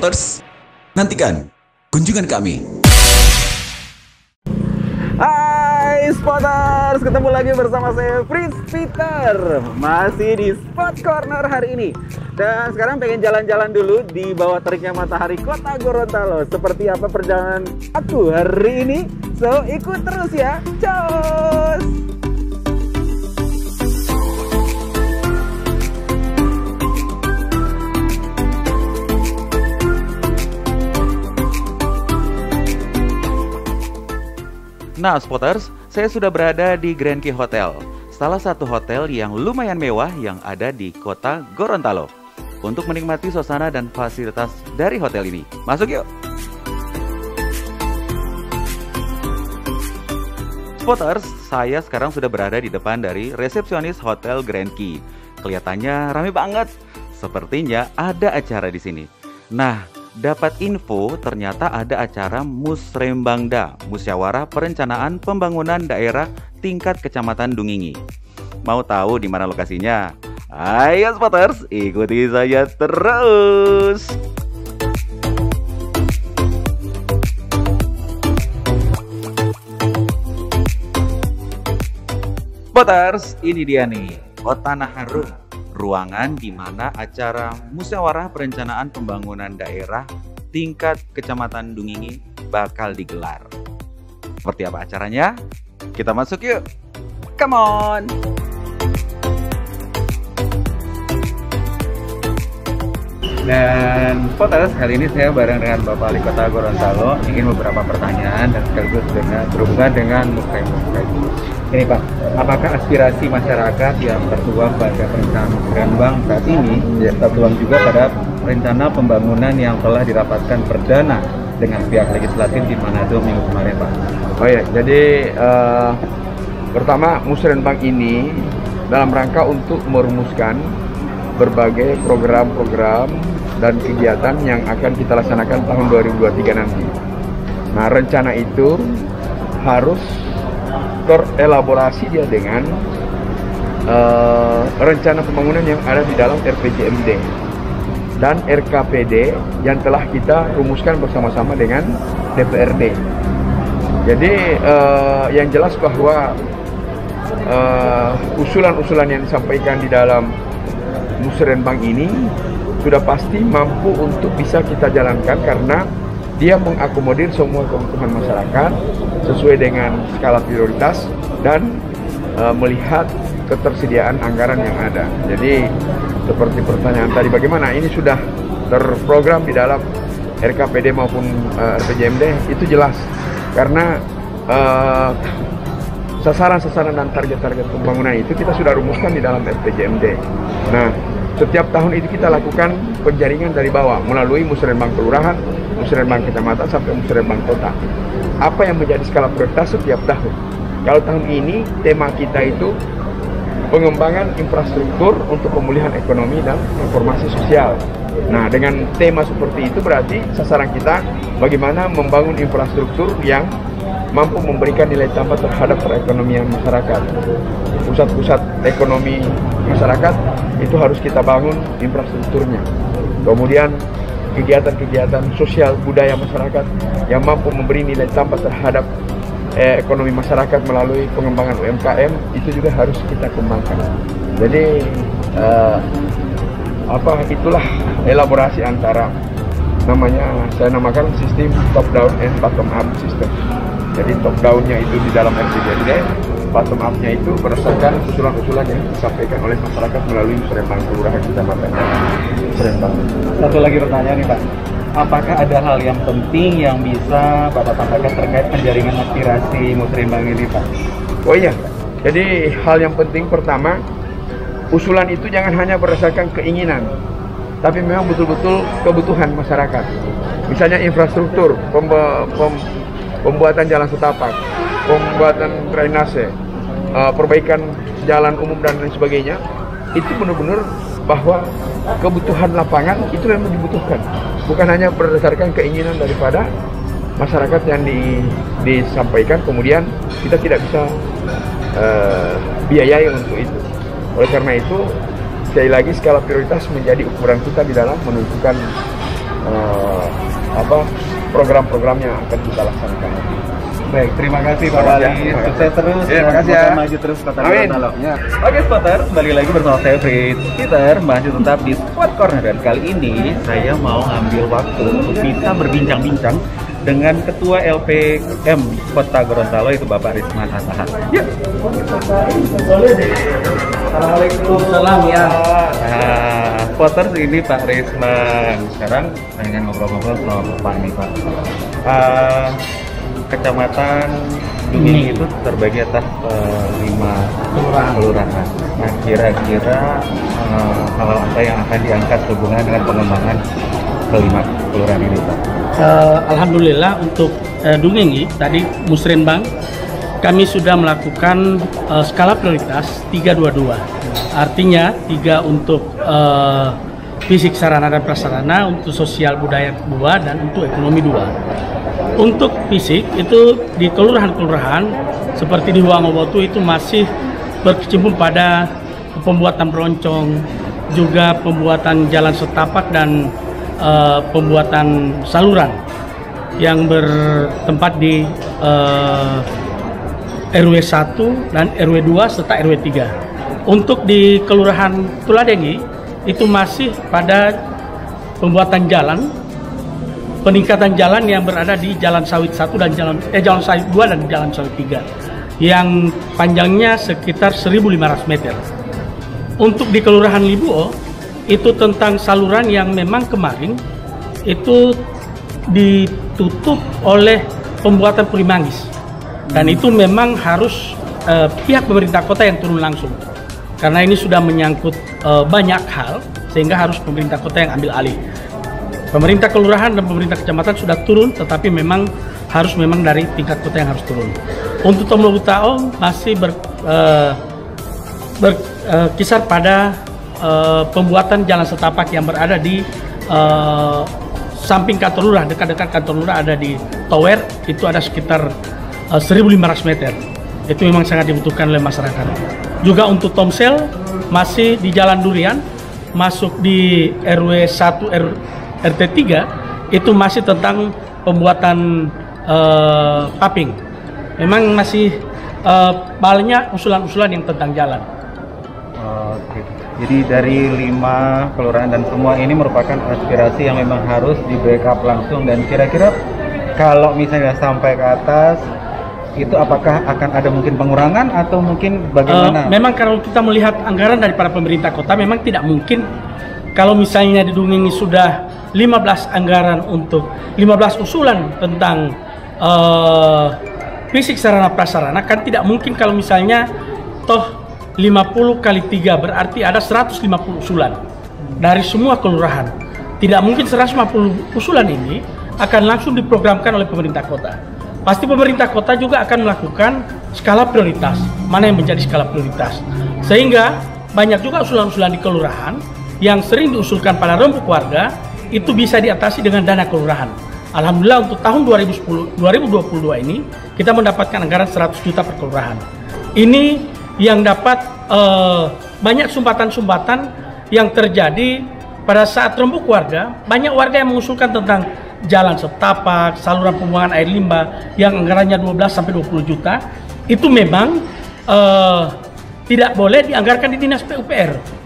Spotters, nantikan kunjungan kami. Hai Spotters, ketemu lagi bersama saya Prince Peter. Masih di Spot Corner hari ini. Dan sekarang pengen jalan-jalan dulu di bawah teriknya matahari kota Gorontalo. Seperti apa perjalanan aku hari ini? So, ikut terus ya. Cus! Nah, Spotters, saya sudah berada di Grand Key Hotel, salah satu hotel yang lumayan mewah yang ada di kota Gorontalo. Untuk menikmati suasana dan fasilitas dari hotel ini, masuk yuk! Spotters, saya sekarang sudah berada di depan dari resepsionis Hotel Grand Key. Kelihatannya rame banget, sepertinya ada acara di sini. Nah, dapat info ternyata ada acara Musrembangda, Musyawarah Perencanaan Pembangunan Daerah Tingkat Kecamatan Dungingi. Mau tahu di mana lokasinya? Ayo Spotters, ikuti saya terus. Spotters, ini dia nih, Kota Harum. Ruangan di mana acara Musyawarah Perencanaan Pembangunan Daerah Tingkat Kecamatan Dungingi bakal digelar. Seperti apa acaranya? Kita masuk yuk! Come on! Dan Spotters, kali ini saya bareng dengan Bapak Wali Kota Gorontalo ingin beberapa pertanyaan dan sekaligus berhubungan dengan Musrembang. Ini Pak, apakah aspirasi masyarakat yang tertuang pada perencanaan Musrembang saat ini tertuang juga pada rencana pembangunan yang telah dirapatkan perdana dengan pihak legislatif di Manado minggu kemarin Pak? Oh ya, jadi pertama Musrembang ini dalam rangka untuk merumuskan berbagai program-program dan kegiatan yang akan kita laksanakan tahun 2023 nanti. Nah, rencana itu harus terelaborasi dia dengan rencana pembangunan yang ada di dalam RPJMD dan RKPD yang telah kita rumuskan bersama-sama dengan DPRD. Jadi yang jelas bahwa usulan-usulan yang disampaikan di dalam Musrembang ini sudah pasti mampu untuk bisa kita jalankan karena dia mengakomodir semua kebutuhan masyarakat sesuai dengan skala prioritas dan melihat ketersediaan anggaran yang ada. Jadi seperti pertanyaan tadi, bagaimana ini sudah terprogram di dalam RKPD maupun RPJMD, itu jelas karena sasaran-sasaran dan target-target pembangunan itu kita sudah rumuskan di dalam RPJMD. Nah, setiap tahun itu kita lakukan penjaringan dari bawah melalui Musrembang Kelurahan, Musrembang Kecamatan sampai Musrembang Kota. Apa yang menjadi skala prioritas setiap tahun? Kalau tahun ini tema kita itu pengembangan infrastruktur untuk pemulihan ekonomi dan transformasi sosial. Nah, dengan tema seperti itu berarti sasaran kita bagaimana membangun infrastruktur yang mampu memberikan nilai tambah terhadap perekonomian masyarakat. Pusat-pusat ekonomi masyarakat itu harus kita bangun infrastrukturnya. Kemudian kegiatan-kegiatan sosial budaya masyarakat yang mampu memberi nilai tambah terhadap ekonomi masyarakat melalui pengembangan UMKM itu juga harus kita kembangkan. Jadi itulah elaborasi antara saya namakan sistem top down and bottom up system. Jadi top down-nya itu di dalam RPJMD, bottom up-nya itu berdasarkan usulan-usulan yang disampaikan oleh masyarakat melalui Musrembang Kelurahan Kecamatan Musrembang. Satu lagi pertanyaan nih Pak, apakah ada hal yang penting yang bisa Bapak sampaikan terkait penjaringan aspirasi Musrembang ini Pak? Oh iya, jadi hal yang penting pertama, usulan itu jangan hanya berdasarkan keinginan, tapi memang betul-betul kebutuhan masyarakat. Misalnya infrastruktur, pembuatan jalan setapak, pembuatan drainase, perbaikan jalan umum dan lain sebagainya, itu benar-benar bahwa kebutuhan lapangan itu memang dibutuhkan, bukan hanya berdasarkan keinginan daripada masyarakat yang disampaikan, kemudian kita tidak bisa biayai untuk itu. Oleh karena itu, sekali lagi skala prioritas menjadi ukuran kita di dalam menentukan program-program yang akan kita laksanakan. Baik, terima kasih Pak Wali. Sukses terus. Terima kasih ya. Maju terus Kota Amin. Gorontalo. Ya. Oke spotter, kembali lagi bersama saya Fritz Peter, masih tetap di Spot Corner, dan kali ini saya mau ambil waktu untuk bisa berbincang-bincang dengan Ketua LPM Kota Gorontalo, itu Bapak Risman Hattahan. Ya. Assalamualaikum. Salam ya. Nah, spotter ini Pak Risman. Sekarang pengen ngobrol-ngobrol sama Bapak nih Pak. Kecamatan Dunging itu terbagi atas 5 kelurahan. Nah, kira-kira hal apa yang akan diangkat hubungan dengan pengembangan kelima kelurahan ini, Pak? Alhamdulillah untuk Dunging tadi Musrenbang kami sudah melakukan skala prioritas 322. Artinya 3 untuk fisik sarana dan prasarana, untuk sosial budaya 2, dan untuk ekonomi 2. Untuk fisik itu di kelurahan-kelurahan seperti di Huangobotu itu masih berkecimpung pada pembuatan beroncong, juga pembuatan jalan setapak dan pembuatan saluran yang bertempat di RW 1 dan RW 2 serta RW 3. Untuk di Kelurahan Tuladengi itu masih pada pembuatan jalan, peningkatan jalan yang berada di Jalan Sawit 1 dan Jalan Sawit 2 dan Jalan Sawit 3 yang panjangnya sekitar 1.500 meter. Untuk di Kelurahan Libuo itu tentang saluran yang memang kemarin itu ditutup oleh pembuatan Pulimangis, dan itu memang harus pihak pemerintah kota yang turun langsung karena ini sudah menyangkut banyak hal, sehingga harus pemerintah kota yang ambil alih. Pemerintah kelurahan dan pemerintah kecamatan sudah turun, tetapi memang harus dari tingkat kota yang harus turun. Untuk Tomlo Butao masih berkisar pada pembuatan jalan setapak yang berada di samping kantor lurah, dekat-dekat kantor lurah ada di Tower, itu ada sekitar 1.500 meter. Itu memang sangat dibutuhkan oleh masyarakat. Juga untuk Tomsel masih di Jalan Durian, masuk di RW 1 RT 3 itu masih tentang pembuatan paping. Memang masih banyak usulan-usulan yang tentang jalan. Oke. Jadi dari 5 kelurahan dan semua ini merupakan aspirasi yang memang harus di backup langsung, dan kira-kira kalau misalnya sampai ke atas itu apakah akan ada mungkin pengurangan atau mungkin bagaimana? Memang kalau kita melihat anggaran daripada pemerintah kota memang tidak mungkin kalau misalnya di Dunging sudah 15 anggaran untuk 15 usulan tentang fisik sarana prasarana, kan tidak mungkin kalau misalnya toh 50 kali 3 berarti ada 150 usulan dari semua kelurahan. Tidak mungkin 150 usulan ini akan langsung diprogramkan oleh pemerintah kota. Pasti pemerintah kota juga akan melakukan skala prioritas, mana yang menjadi skala prioritas. Sehingga banyak juga usulan-usulan di kelurahan yang sering diusulkan pada rembuk warga itu bisa diatasi dengan dana kelurahan. Alhamdulillah untuk tahun 2022 ini kita mendapatkan anggaran 100 juta per kelurahan. Ini yang dapat banyak sumbatan-sumbatan yang terjadi pada saat rembuk warga. Banyak warga yang mengusulkan tentang jalan setapak, saluran pembuangan air limbah yang anggarannya 12-20 juta. Itu memang tidak boleh dianggarkan di Dinas PUPR.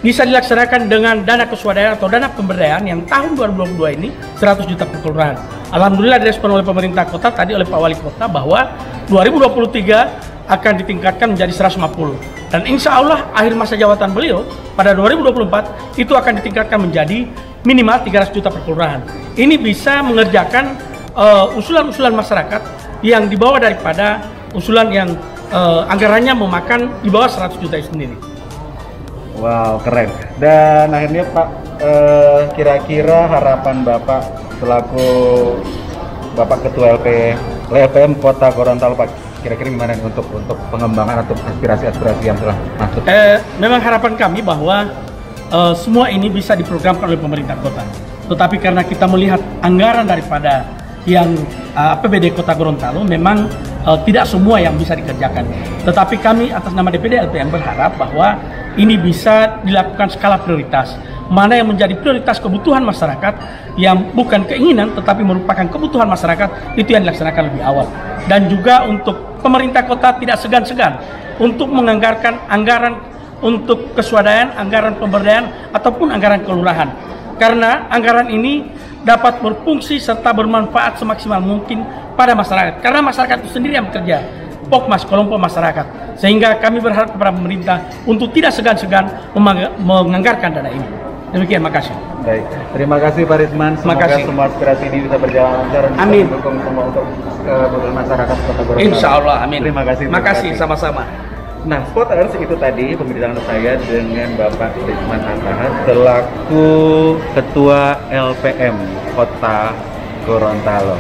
Bisa dilaksanakan dengan dana keswadayaan atau dana pemberdayaan yang tahun 2022 ini 100 juta per kelurahan. Alhamdulillah direspon oleh pemerintah kota tadi oleh Pak Wali Kota bahwa 2023 akan ditingkatkan menjadi 150, dan insya Allah akhir masa jabatan beliau pada 2024 itu akan ditingkatkan menjadi minimal 300 juta per kelurahan. Ini bisa mengerjakan usulan-usulan masyarakat yang dibawa daripada usulan yang anggarannya memakan di bawah 100 juta itu sendiri. Wow, keren. Dan akhirnya Pak, kira-kira harapan Bapak selaku Bapak Ketua LPM Kota Gorontalo, Pak, kira-kira gimana nih untuk pengembangan atau aspirasi-aspirasi yang telah masuk? Memang harapan kami bahwa semua ini bisa diprogramkan oleh pemerintah kota. Tetapi karena kita melihat anggaran daripada yang APBD Kota Gorontalo memang tidak semua yang bisa dikerjakan. Tetapi kami atas nama DPD LPM berharap bahwa ini bisa dilakukan skala prioritas. Mana yang menjadi prioritas kebutuhan masyarakat yang bukan keinginan tetapi merupakan kebutuhan masyarakat, itu yang dilaksanakan lebih awal. Dan juga untuk pemerintah kota tidak segan-segan untuk menganggarkan anggaran untuk keswadayaan, anggaran pemberdayaan ataupun anggaran kelurahan. Karena anggaran ini dapat berfungsi serta bermanfaat semaksimal mungkin pada masyarakat. Karena masyarakat itu sendiri yang bekerja, Pokmas, kelompok masyarakat. Sehingga kami berharap kepada pemerintah untuk tidak segan-segan menganggarkan dana ini. Demikian, makasih. Baik, terima kasih Pak Ridman. Semoga semua aspirasi ini bisa berjalan lancar. Amin. Dukung semua untuk kebutuhan masyarakat Kota Gorontalo. Insya Allah, amin. Terima kasih. Makasih, sama-sama. Nah, spotters, itu tadi pembicaraan saya dengan Bapak Ridman Antahar selaku Ketua LPM Kota Gorontalo.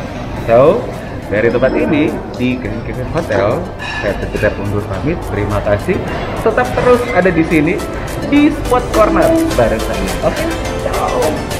So, dari tempat ini di Grand Cafe Hotel, saya Peter undur pamit. Terima kasih. Tetap terus ada di sini di Spot Corner bareng saya. Oke, ciao.